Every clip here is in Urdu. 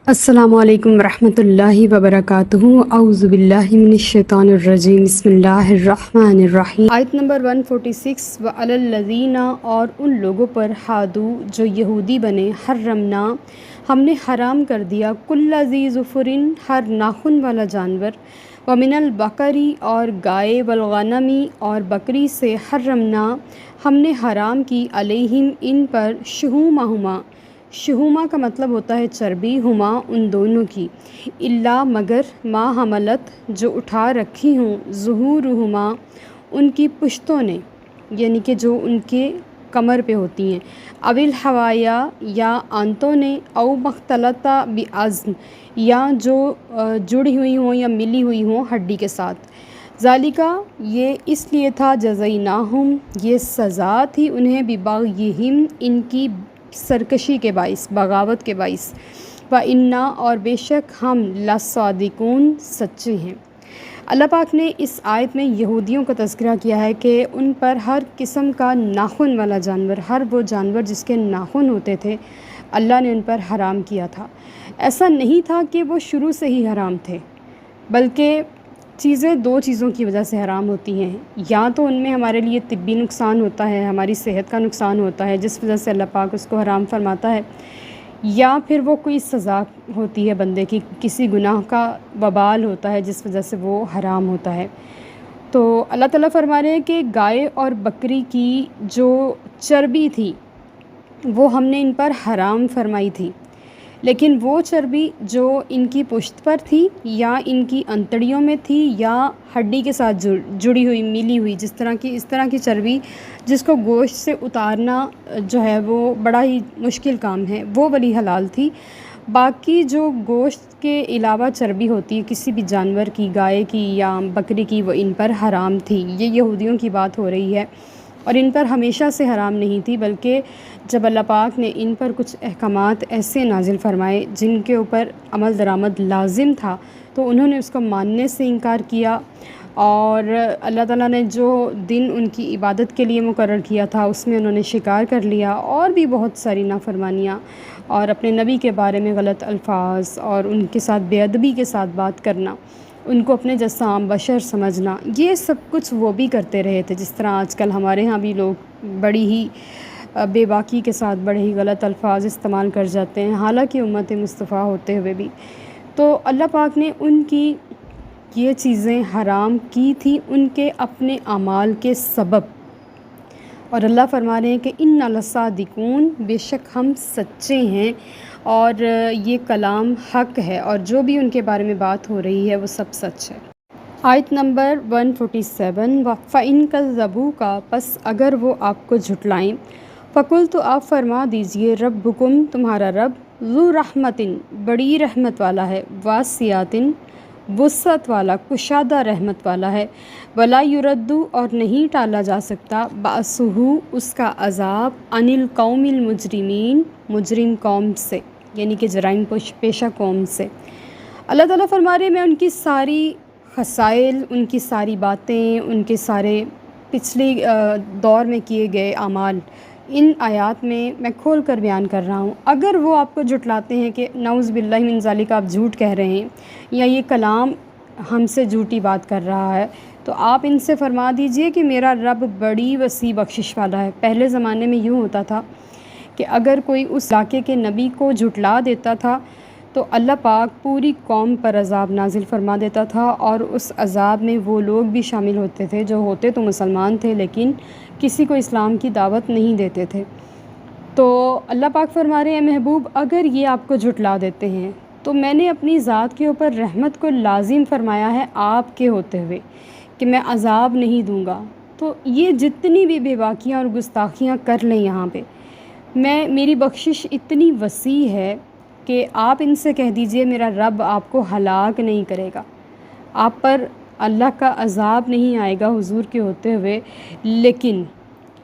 السلام علیکم ورحمۃ اللہ وبرکاتہ۔ اعوذ باللہ من الشیطان الرجیم، بسم اللہ الرحمن الرحیم۔ آیت نمبر 146، وعلی الذین، اور ان لوگوں پر، ہادو، جو یہودی بنے، حرمنا، ہم نے حرام کر دیا، کل ذی ظفر، ہر ناخن والا جانور، ومن البقری، اور گائے، والغنمی، اور بکری سے، حرمنا، ہم نے حرام کی، علیہم، ان پر، شہومہما، شہومہ کا مطلب ہوتا ہے چربی، ہما، ان دونوں کی، الا، مگر، ما حملت، جو اٹھا رکھی ہوں، ظہورہما، ان کی پشتوں نے، یعنی کہ جو ان کے کمر پہ ہوتی ہیں، اول حوایا، یا آنتوں نے، او مختلطہ بعظم، یا جو جڑی ہوئی ہوں یا ملی ہوئی ہوں ہڈی کے ساتھ، ذالکہ، یہ اس لیے تھا، جزیناہم، یہ سزا تھی انہیں، ببغیہم، ان کی سرکشی کے باعث، بغاوت کے باعث، وَإِنَّا، اور بے شک ہم، لَصَادِقُونَ، سچے ہیں۔ اللہ پاک نے اس آیت میں یہودیوں کا تذکرہ کیا ہے کہ ان پر ہر قسم کا ناخن والا جانور، ہر وہ جانور جس کے ناخن ہوتے تھے، اللہ نے ان پر حرام کیا تھا۔ ایسا نہیں تھا کہ وہ شروع سے ہی حرام تھے، بلکہ چیزیں دو چیزوں کی وجہ سے حرام ہوتی ہیں، یا تو ان میں ہمارے لیے طبی نقصان ہوتا ہے، ہماری صحت کا نقصان ہوتا ہے جس وجہ سے اللہ پاک اس کو حرام فرماتا ہے، یا پھر وہ کوئی سزا ہوتی ہے بندے کی، کسی گناہ کا وبال ہوتا ہے جس وجہ سے وہ حرام ہوتا ہے۔ تو اللہ تعالیٰ فرما رہے ہیں کہ گائے اور بکری کی جو چربی تھی وہ ہم نے ان پر حرام فرمائی تھی، لیکن وہ چربی جو ان کی پشت پر تھی، یا ان کی انتڑیوں میں تھی، یا ہڈی کے ساتھ جڑی ہوئی، ملی ہوئی، اس طرح کی چربی جس کو گوشت سے اتارنا جو ہے وہ بڑا ہی مشکل کام ہے، وہ والی حلال تھی۔ باقی جو گوشت کے علاوہ چربی ہوتی ہے کسی بھی جانور کی، گائے کی یا بکری کی، وہ ان پر حرام تھی۔ یہ یہودیوں کی بات ہو رہی ہے، اور ان پر ہمیشہ سے حرام نہیں تھی، بلکہ جب اللہ پاک نے ان پر کچھ احکامات ایسے نازل فرمائے جن کے اوپر عمل درآمد لازم تھا، تو انہوں نے اس کو ماننے سے انکار کیا، اور اللہ تعالیٰ نے جو دن ان کی عبادت کے لیے مقرر کیا تھا اس میں انہوں نے شکار کر لیا، اور بھی بہت ساری نافرمانیاں، اور اپنے نبی کے بارے میں غلط الفاظ، اور ان کے ساتھ بے ادبی کے ساتھ بات کرنا، ان کو اپنے جیسا عام بشر سمجھنا، یہ سب کچھ وہ بھی کرتے رہے تھے، جس طرح آج کل ہمارے ہاں بھی لوگ بڑی ہی بے باکی کے ساتھ بڑے ہی غلط الفاظ استعمال کر جاتے ہیں، حالانکہ امت مصطفیٰ ہوتے ہوئے بھی۔ تو اللہ پاک نے ان کی یہ چیزیں حرام کی تھی ان کے اپنے اعمال کے سبب، اور اللہ فرما رہے ہیں کہ اِنَّا لَصَادِقُونَ، بے شک ہم سچے ہیں، اور یہ کلام حق ہے، اور جو بھی ان کے بارے میں بات ہو رہی ہے وہ سب سچ ہے۔ آیت نمبر 147، فَإِن كَذَّبُوكَ، پس اگر وہ آپ کو جھٹلائیں، فَقُلْ، تو آپ فرما دیجئے، ربکم، تمہارا رب، ذو رحمتن، بڑی رحمت والا ہے، واسعتن، وسعت والا، کشادہ رحمت والا ہے، ولا یرد، اور نہیں ٹالا جا سکتا، بأسہ، اس کا عذاب، عن القوم المجرمین، مجرم قوم سے، یعنی کہ جرائم پیشہ قوم سے۔ اللہ تعالیٰ فرما رہے ہیں میں ان کی ساری خسائل، ان کی ساری باتیں، ان کے سارے پچھلے دور میں کیے گئے اعمال ان آیات میں کھول کر بیان کر رہا ہوں۔ اگر وہ آپ کو جھٹلاتے ہیں کہ نعوذ باللہ من ذالک، آپ جھوٹ کہہ رہے ہیں، یا یہ کلام ہم سے جھوٹی بات کر رہا ہے، تو آپ ان سے فرما دیجئے کہ میرا رب بڑی وسیع بخشش والا ہے۔ پہلے زمانے میں یوں ہوتا تھا کہ اگر کوئی اس علاقے کے نبی کو جھٹلا دیتا تھا تو اللہ پاک پوری قوم پر عذاب نازل فرما دیتا تھا، اور اس عذاب میں وہ لوگ بھی شامل ہوتے تھے جو ہوتے تو مسلمان تھے لیکن کسی کو اسلام کی دعوت نہیں دیتے تھے۔ تو اللہ پاک فرما رہے ہیں محبوب، اگر یہ آپ کو جھٹلا دیتے ہیں تو میں نے اپنی ذات کے اوپر رحمت کو لازم فرمایا ہے آپ کے ہوتے ہوئے کہ میں عذاب نہیں دوں گا۔ تو یہ جتنی بھی بے باکیاں اور گستاخیاں کر لیں یہاں پہ، میری بخشش اتنی وسیع ہے کہ آپ ان سے کہہ دیجئے میرا رب آپ کو ہلاک نہیں کرے گا، آپ پر اللہ کا عذاب نہیں آئے گا حضور کے ہوتے ہوئے، لیکن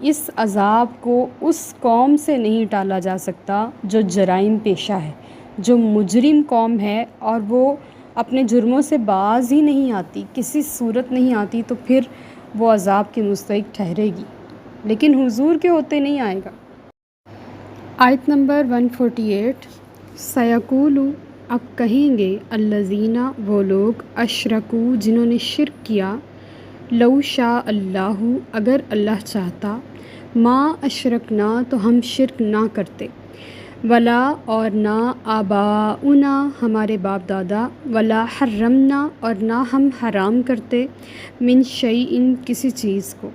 اس عذاب کو اس قوم سے نہیں ٹالا جا سکتا جو جرائم پیشہ ہے، جو مجرم قوم ہے، اور وہ اپنے جرموں سے باز ہی نہیں آتی، کسی صورت نہیں آتی، تو پھر وہ عذاب کے مستحق ٹھہرے گی، لیکن حضور کے ہوتے نہیں آئے گا۔ آیت نمبر 148، سیقول، اب کہیں گے الذین وہ لوگ اشرکو جنہوں نے شرک کیا، لو شاء اللہ اگر اللہ چاہتا، ما اشرکنا تو ہم شرک نہ کرتے، ولا اور نہ آباؤنا ہمارے باپ دادا، ولا حرمنا اور نہ ہم حرام کرتے، من شیئن کسی چیز کو،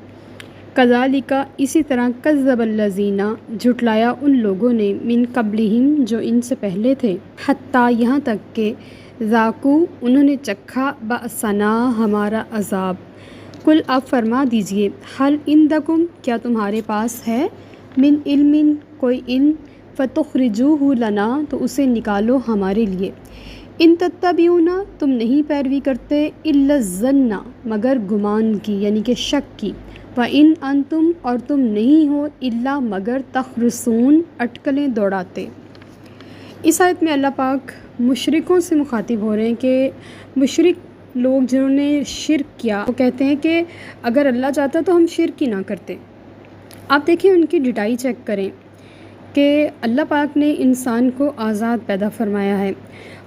کذالک اسی طرح کذب الذین جھٹلایا ان لوگوں نے، من قبلہم جو ان سے پہلے تھے، حتیٰ یہاں تک کہ ذاقوا انہوں نے چکھا بأسنا ہمارا عذاب، کل آپ فرما دیجئے حل عندکم کیا تمہارے پاس ہے، من علم کوئی علم، فتخرجوہ لنا تو اسے نکالو ہمارے لیے، ان تتبعون تم نہیں پیروی کرتے، الا الظن مگر گمان کی یعنی کہ شک کی، وَإِنْ أَنْتُمْ اور تم نہیں ہو الا مگر تخرصون اٹکلیں دوڑاتے۔ اس آیت میں اللہ پاک مشرکوں سے مخاطب ہو رہے ہیں کہ مشرک لوگ جنہوں نے شرک کیا وہ کہتے ہیں کہ اگر اللہ چاہتا تو ہم شرک ہی نہ کرتے۔ آپ دیکھیں ان کی ڈٹائی چیک کریں کہ اللہ پاک نے انسان کو آزاد پیدا فرمایا ہے،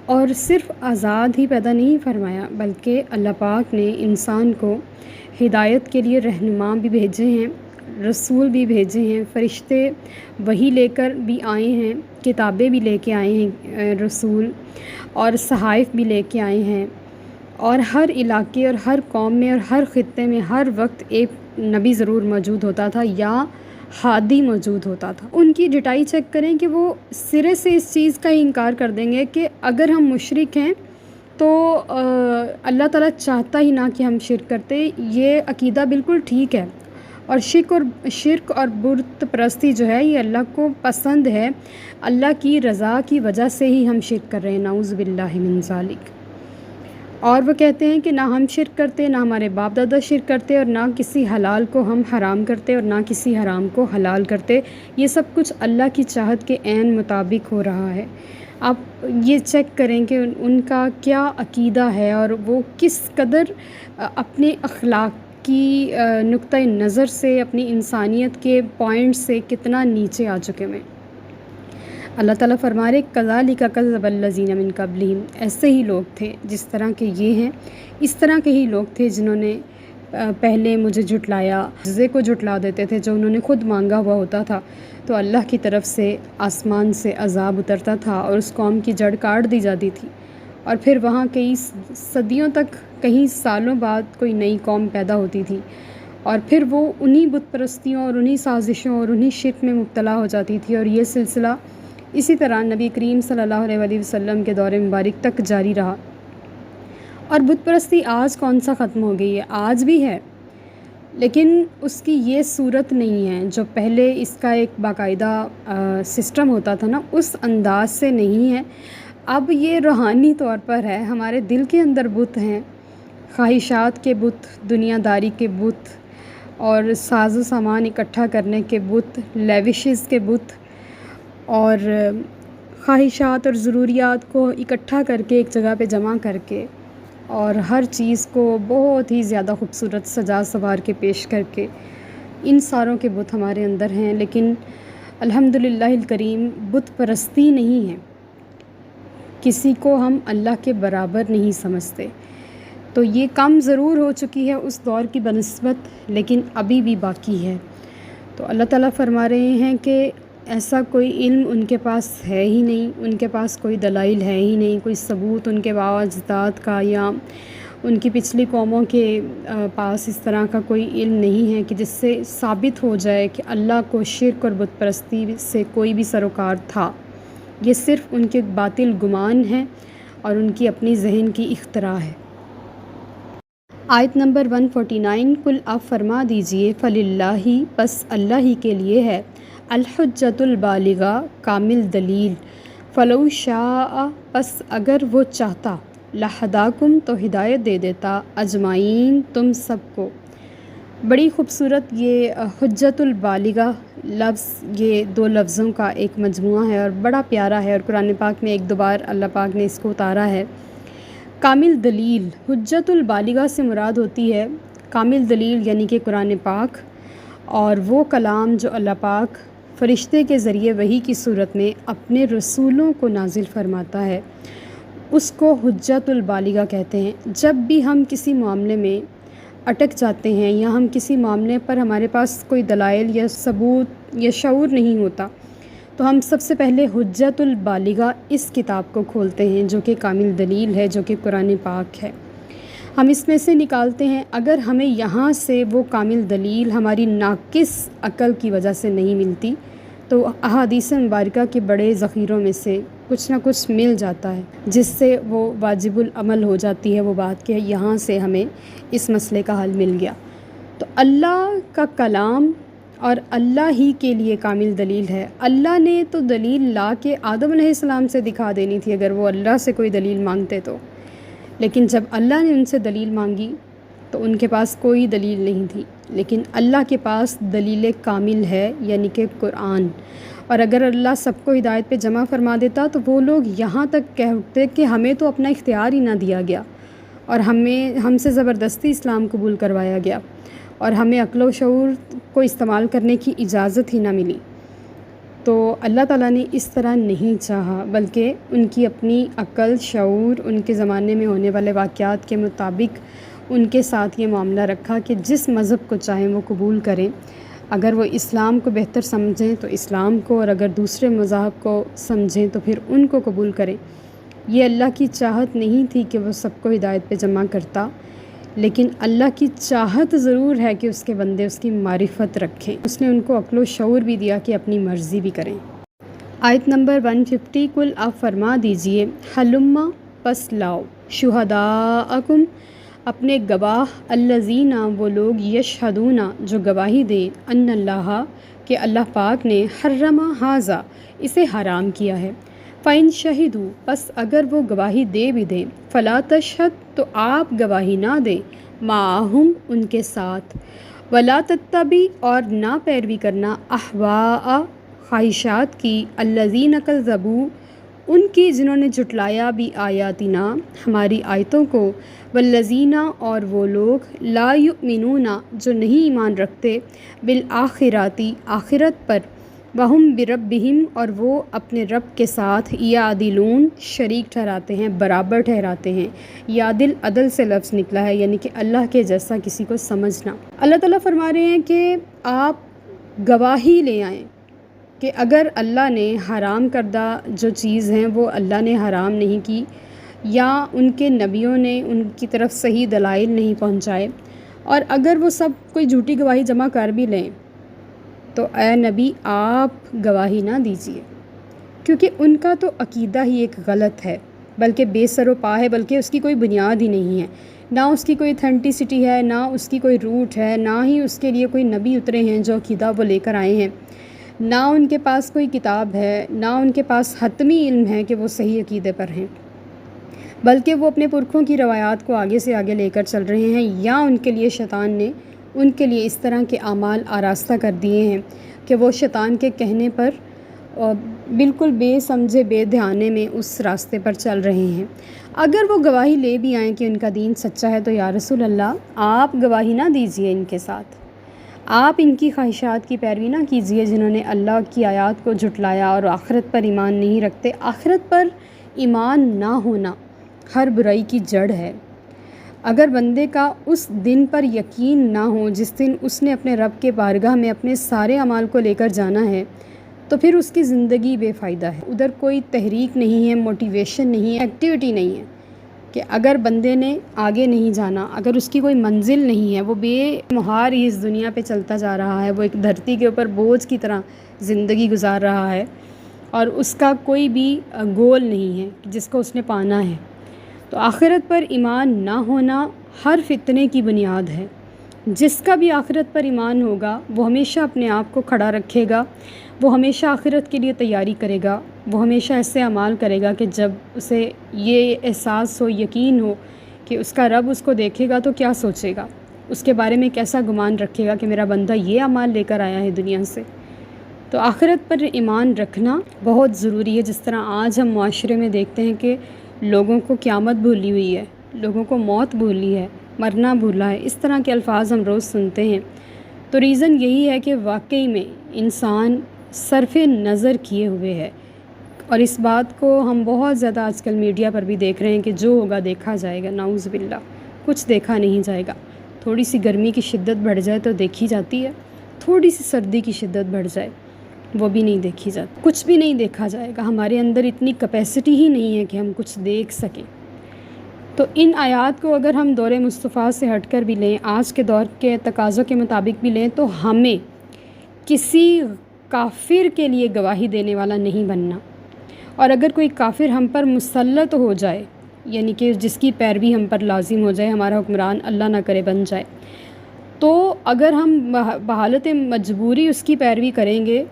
اور صرف آزاد ہی پیدا نہیں فرمایا بلکہ اللہ پاک نے انسان کو ہدایت کے لیے رہنما بھی بھیجے ہیں، رسول بھی بھیجے ہیں، فرشتے وحی لے کر بھی آئے ہیں، کتابیں بھی لے کے آئے ہیں رسول، اور صحائف بھی لے کے آئے ہیں، اور ہر علاقے اور ہر قوم میں اور ہر خطے میں ہر وقت ایک نبی ضرور موجود ہوتا تھا یا ہادی موجود ہوتا تھا۔ ان کی ڈٹائی چیک کریں کہ وہ سرے سے اس چیز کا ہی انکار کر دیں گے کہ اگر ہم مشرک ہیں تو اللہ تعالیٰ چاہتا ہی نہ کہ ہم شرک کرتے، یہ عقیدہ بالکل ٹھیک ہے، اور شرک اور بت پرستی جو ہے یہ اللہ کو پسند ہے، اللہ کی رضا کی وجہ سے ہی ہم شرک کر رہے ہیں، نعوذ باللہ من ذالک۔ اور وہ کہتے ہیں کہ نہ ہم شرک کرتے، نہ ہمارے باپ دادا شرک کرتے، اور نہ کسی حلال کو ہم حرام کرتے اور نہ کسی حرام کو حلال کرتے، یہ سب کچھ اللہ کی چاہت کے عین مطابق ہو رہا ہے۔ آپ یہ چیک کریں کہ ان کا کیا عقیدہ ہے اور وہ کس قدر اپنے اخلاقی نقطہ نظر سے، اپنی انسانیت کے پوائنٹ سے کتنا نیچے آ چکے ہیں۔ اللہ تعالیٰ فرما رہے کذالک کذب الذین من قبلہم، ایسے ہی لوگ تھے جس طرح کے یہ ہیں، اس طرح کے ہی لوگ تھے جنہوں نے پہلے مجھے جھٹلایا، معجزے کو جھٹلا دیتے تھے جو انہوں نے خود مانگا ہوا ہوتا تھا، تو اللہ کی طرف سے آسمان سے عذاب اترتا تھا اور اس قوم کی جڑ کاٹ دی جاتی تھی، اور پھر وہاں کئی صدیوں تک، کئی سالوں بعد کوئی نئی قوم پیدا ہوتی تھی، اور پھر وہ انہی بت پرستیوں اور انہی سازشوں اور انہی شرک میں مبتلا ہو جاتی تھی، اور یہ سلسلہ اسی طرح نبی کریم صلی اللہ علیہ وسلم کے دور مبارک تک جاری رہا۔ اور بت پرستی آج کون سا ختم ہو گئی ہے؟ آج بھی ہے، لیکن اس کی یہ صورت نہیں ہے جو پہلے اس کا ایک باقاعدہ سسٹم ہوتا تھا نا، اس انداز سے نہیں ہے۔ اب یہ روحانی طور پر ہے، ہمارے دل کے اندر بت ہیں، خواہشات کے بت، دنیا داری کے بت، اور ساز و سامان اکٹھا کرنے کے بت، لیوشز کے بت، اور خواہشات اور ضروریات کو اکٹھا کر کے ایک جگہ پہ جمع کر کے، اور ہر چیز کو بہت ہی زیادہ خوبصورت سجا سنوار کے پیش کر کے، ان ساروں کے بت ہمارے اندر ہیں، لیکن الحمدللہ الکریم بت پرستی نہیں ہے، کسی کو ہم اللہ کے برابر نہیں سمجھتے، تو یہ کم ضرور ہو چکی ہے اس دور کی بنسبت، لیکن ابھی بھی باقی ہے۔ تو اللہ تعالیٰ فرما رہے ہیں کہ ایسا کوئی علم ان کے پاس ہے ہی نہیں، ان کے پاس کوئی دلائل ہے ہی نہیں، کوئی ثبوت ان کے باوا اجداد کا یا ان کی پچھلی قوموں کے پاس اس طرح کا کوئی علم نہیں ہے کہ جس سے ثابت ہو جائے کہ اللہ کو شرک اور بت پرستی سے کوئی بھی سروکار تھا۔ یہ صرف ان کے باطل گمان ہے اور ان کی اپنی ذہن کی اختراع ہے۔ آیت نمبر 149، کل آپ فرما دیجئے فللہ بس اللہ ہی کے لیے ہے، الحجۃ البالغہ کامل دلیل، فلو شاء بس اگر وہ چاہتا، لہداکم تو ہدایت دے دیتا، اجمعین تم سب کو۔ بڑی خوبصورت یہ حجت البالغہ لفظ، یہ دو لفظوں کا ایک مجموعہ ہے اور بڑا پیارا ہے، اور قرآن پاک میں ایک دو بار اللہ پاک نے اس کو اتارا ہے۔ کامل دلیل، حجت البالغہ سے مراد ہوتی ہے کامل دلیل یعنی کہ قرآن پاک، اور وہ کلام جو اللہ پاک فرشتے کے ذریعے وحی کی صورت میں اپنے رسولوں کو نازل فرماتا ہے، اس کو حجت البالغہ کہتے ہیں۔ جب بھی ہم کسی معاملے میں اٹک جاتے ہیں یا ہم کسی معاملے پر ہمارے پاس کوئی دلائل یا ثبوت یا شعور نہیں ہوتا، تو ہم سب سے پہلے حجت البالغہ اس کتاب کو کھولتے ہیں جو کہ کامل دلیل ہے، جو کہ قرآن پاک ہے۔ ہم اس میں سے نکالتے ہیں، اگر ہمیں یہاں سے وہ کامل دلیل ہماری ناقص عقل کی وجہ سے نہیں ملتی تو احادیث مبارکہ کے بڑے ذخیروں میں سے کچھ نہ کچھ مل جاتا ہے، جس سے وہ واجب العمل ہو جاتی ہے وہ بات کہ یہاں سے ہمیں اس مسئلے کا حل مل گیا۔ تو اللہ کا کلام اور اللہ ہی کے لیے کامل دلیل ہے۔ اللہ نے تو دلیل لا کے آدم علیہ السلام سے دکھا دینی تھی اگر وہ اللہ سے کوئی دلیل مانگتے تو، لیکن جب اللہ نے ان سے دلیل مانگی تو ان کے پاس کوئی دلیل نہیں تھی، لیکن اللہ کے پاس دلیل کامل ہے، یعنی کہ قرآن۔ اور اگر اللہ سب کو ہدایت پہ جمع فرما دیتا تو وہ لوگ یہاں تک کہہ اٹھتے کہ ہمیں تو اپنا اختیار ہی نہ دیا گیا اور ہم سے زبردستی اسلام قبول کروایا گیا اور ہمیں عقل و شعور کو استعمال کرنے کی اجازت ہی نہ ملی۔ تو اللہ تعالیٰ نے اس طرح نہیں چاہا، بلکہ ان کی اپنی عقل، شعور، ان کے زمانے میں ہونے والے واقعات کے مطابق ان کے ساتھ یہ معاملہ رکھا کہ جس مذہب کو چاہیں وہ قبول کریں۔ اگر وہ اسلام کو بہتر سمجھیں تو اسلام کو، اور اگر دوسرے مذاہب کو سمجھیں تو پھر ان کو قبول کریں۔ یہ اللہ کی چاہت نہیں تھی کہ وہ سب کو ہدایت پہ جمع کرتا، لیکن اللہ کی چاہت ضرور ہے کہ اس کے بندے اس کی معرفت رکھیں۔ اس نے ان کو عقل و شعور بھی دیا کہ اپنی مرضی بھی کریں۔ آیت نمبر 150، کل آپ فرما دیجئے ہلما پس لاؤ شہداءکم اپنے گواہ، الذین وہ لوگ، یشہدون جو گواہی دیں، ان اللہ کہ اللہ پاک نے، حرم ھذا اسے حرام کیا ہے، فَإِن شَہِدُوا پس اگر وہ گواہی دے بھی دیں، فَلَا تَشْهَدْ تو آپ گواہی نہ دیں، مَعَهُمْ ان کے ساتھ، وَلَا تَتَّبِعْ اور نہ پیروی کرنا، احواء خواہشات کی، الذین کذبوا ان کی جنہوں نے جھٹلایا بھی آیاتنا ہماری آیتوں کو، والذین اور وہ لوگ، لا یؤمنون جو نہیں ایمان رکھتے، بالآخراتی آخرت پر، وہم بربہم اور وہ اپنے رب کے ساتھ، یعدلون شریک ٹھہراتے ہیں، برابر ٹھہراتے ہیں۔ یعدل عدل سے لفظ نکلا ہے، یعنی کہ اللہ کے جیسا کسی کو سمجھنا۔ اللہ تعالیٰ فرما رہے ہیں کہ آپ گواہی لے آئیں کہ اگر اللہ نے حرام کردہ جو چیز ہیں وہ اللہ نے حرام نہیں کی، یا ان کے نبیوں نے ان کی طرف صحیح دلائل نہیں پہنچائے، اور اگر وہ سب کوئی جھوٹی گواہی جمع کر بھی لیں تو اے نبی آپ گواہی نہ دیجیے، کیونکہ ان کا تو عقیدہ ہی ایک غلط ہے، بلکہ بے سر و پا ہے، بلکہ اس کی کوئی بنیاد ہی نہیں ہے، نہ اس کی کوئی اتھینٹسٹی ہے، نہ اس کی کوئی روٹ ہے، نہ ہی اس کے لیے کوئی نبی اترے ہیں جو عقیدہ وہ لے کر آئے ہیں، نہ ان کے پاس کوئی کتاب ہے، نہ ان کے پاس حتمی علم ہے کہ وہ صحیح عقیدے پر ہیں، بلکہ وہ اپنے پرکھوں کی روایات کو آگے سے آگے لے کر چل رہے ہیں، یا ان کے لیے شیطان نے ان کے لیے اس طرح کے اعمال آراستہ کر دیے ہیں کہ وہ شیطان کے کہنے پر بالکل بے سمجھے بے دھیانے میں اس راستے پر چل رہے ہیں۔ اگر وہ گواہی لے بھی آئیں کہ ان کا دین سچا ہے تو یا رسول اللہ آپ گواہی نہ دیجیے ان کے ساتھ، آپ ان کی خواہشات کی پیروی نہ کیجیے جنہوں نے اللہ کی آیات کو جھٹلایا اور آخرت پر ایمان نہیں رکھتے۔ آخرت پر ایمان نہ ہونا ہر برائی کی جڑ ہے۔ اگر بندے کا اس دن پر یقین نہ ہو جس دن اس نے اپنے رب کے بارگاہ میں اپنے سارے اعمال کو لے کر جانا ہے، تو پھر اس کی زندگی بے فائدہ ہے۔ ادھر کوئی تحریک نہیں ہے، موٹیویشن نہیں ہے، ایکٹیویٹی نہیں ہے کہ اگر بندے نے آگے نہیں جانا، اگر اس کی کوئی منزل نہیں ہے، وہ بے مہار ہی اس دنیا پہ چلتا جا رہا ہے، وہ ایک دھرتی کے اوپر بوجھ کی طرح زندگی گزار رہا ہے اور اس کا کوئی بھی گول نہیں ہے جس کو اس نے پانا ہے، تو آخرت پر ایمان نہ ہونا ہر فتنے کی بنیاد ہے۔ جس کا بھی آخرت پر ایمان ہوگا وہ ہمیشہ اپنے آپ کو کھڑا رکھے گا، وہ ہمیشہ آخرت کے لیے تیاری کرے گا، وہ ہمیشہ ایسے اعمال کرے گا کہ جب اسے یہ احساس ہو، یقین ہو کہ اس کا رب اس کو دیکھے گا تو کیا سوچے گا، اس کے بارے میں کیسا گمان رکھے گا کہ میرا بندہ یہ اعمال لے کر آیا ہے دنیا سے۔ تو آخرت پر ایمان رکھنا بہت ضروری ہے۔ جس طرح آج ہم معاشرے میں دیکھتے ہیں کہ لوگوں کو قیامت بھولی ہوئی ہے، لوگوں کو موت بھولی ہے، مرنا بھولا ہے، اس طرح کے الفاظ ہم روز سنتے ہیں، تو ریزن یہی ہے کہ واقعی میں انسان صرف نظر کیے ہوئے ہے، اور اس بات کو ہم بہت زیادہ آج کل میڈیا پر بھی دیکھ رہے ہیں کہ جو ہوگا دیکھا جائے گا، نعوذ باللہ کچھ دیکھا نہیں جائے گا۔ تھوڑی سی گرمی کی شدت بڑھ جائے تو دیکھی جاتی ہے، تھوڑی سی سردی کی شدت بڑھ جائے وہ بھی نہیں دیکھی جاتی، کچھ بھی نہیں دیکھا جائے گا۔ ہمارے اندر اتنی کیپیسٹی ہی نہیں ہے کہ ہم کچھ دیکھ سکیں۔ تو ان آیات کو اگر ہم دور مصطفیٰ سے ہٹ کر بھی لیں، آج کے دور کے تقاضوں کے مطابق بھی لیں، تو ہمیں کسی کافر کے لیے گواہی دینے والا نہیں بننا۔ اور اگر کوئی کافر ہم پر مسلط ہو جائے، یعنی کہ جس کی پیروی ہم پر لازم ہو جائے، ہمارا حکمران اللہ نہ کرے بن جائے، تو اگر ہم بحالت مجبوری اس کی پیروی کریں گے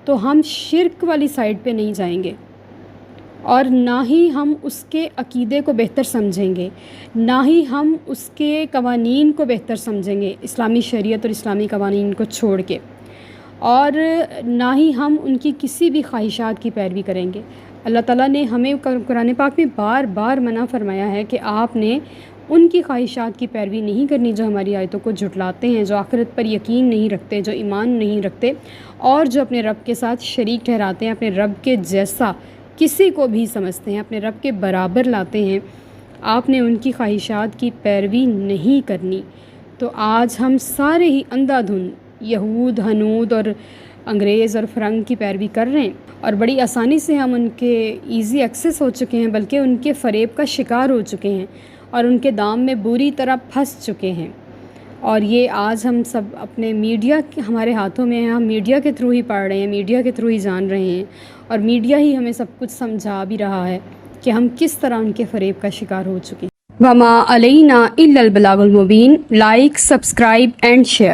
تو ہم شرک والی سائڈ پہ نہیں جائیں گے، اور نہ ہی ہم اس کے عقیدے کو بہتر سمجھیں گے، نہ ہی ہم اس کے قوانین کو بہتر سمجھیں گے، اسلامی شریعت اور اسلامی قوانین کو چھوڑ کے، اور نہ ہی ہم ان کی کسی بھی خواہشات کی پیروی کریں گے۔ اللہ تعالیٰ نے ہمیں قرآن پاک میں بار بار منع فرمایا ہے کہ آپ نے ان کی خواہشات کی پیروی نہیں کرنی جو ہماری آیتوں کو جھٹلاتے ہیں، جو آخرت پر یقین نہیں رکھتے، جو ایمان نہیں رکھتے، اور جو اپنے رب کے ساتھ شریک ٹھہراتے ہیں، اپنے رب کے جیسا کسی کو بھی سمجھتے ہیں، اپنے رب کے برابر لاتے ہیں۔ آپ نے ان کی خواہشات کی پیروی نہیں کرنی۔ تو آج ہم سارے ہی اندھا دھند یہود، ہنود اور انگریز اور فرنگ کی پیروی کر رہے ہیں، اور بڑی آسانی سے ہم ان کے ایزی ایکسیس ہو چکے ہیں، بلکہ ان کے فریب کا شکار ہو چکے ہیں اور ان کے دام میں بری طرح پھنس چکے ہیں۔ اور یہ آج ہم سب اپنے میڈیا ہمارے ہاتھوں میں ہیں، ہم میڈیا کے تھرو ہی پڑھ رہے ہیں، میڈیا کے تھرو ہی جان رہے ہیں، اور میڈیا ہی ہمیں سب کچھ سمجھا بھی رہا ہے کہ ہم کس طرح ان کے فریب کا شکار ہو چکے ہیں۔ وما علینا الا البلاغ المبین۔ Like, subscribe and share.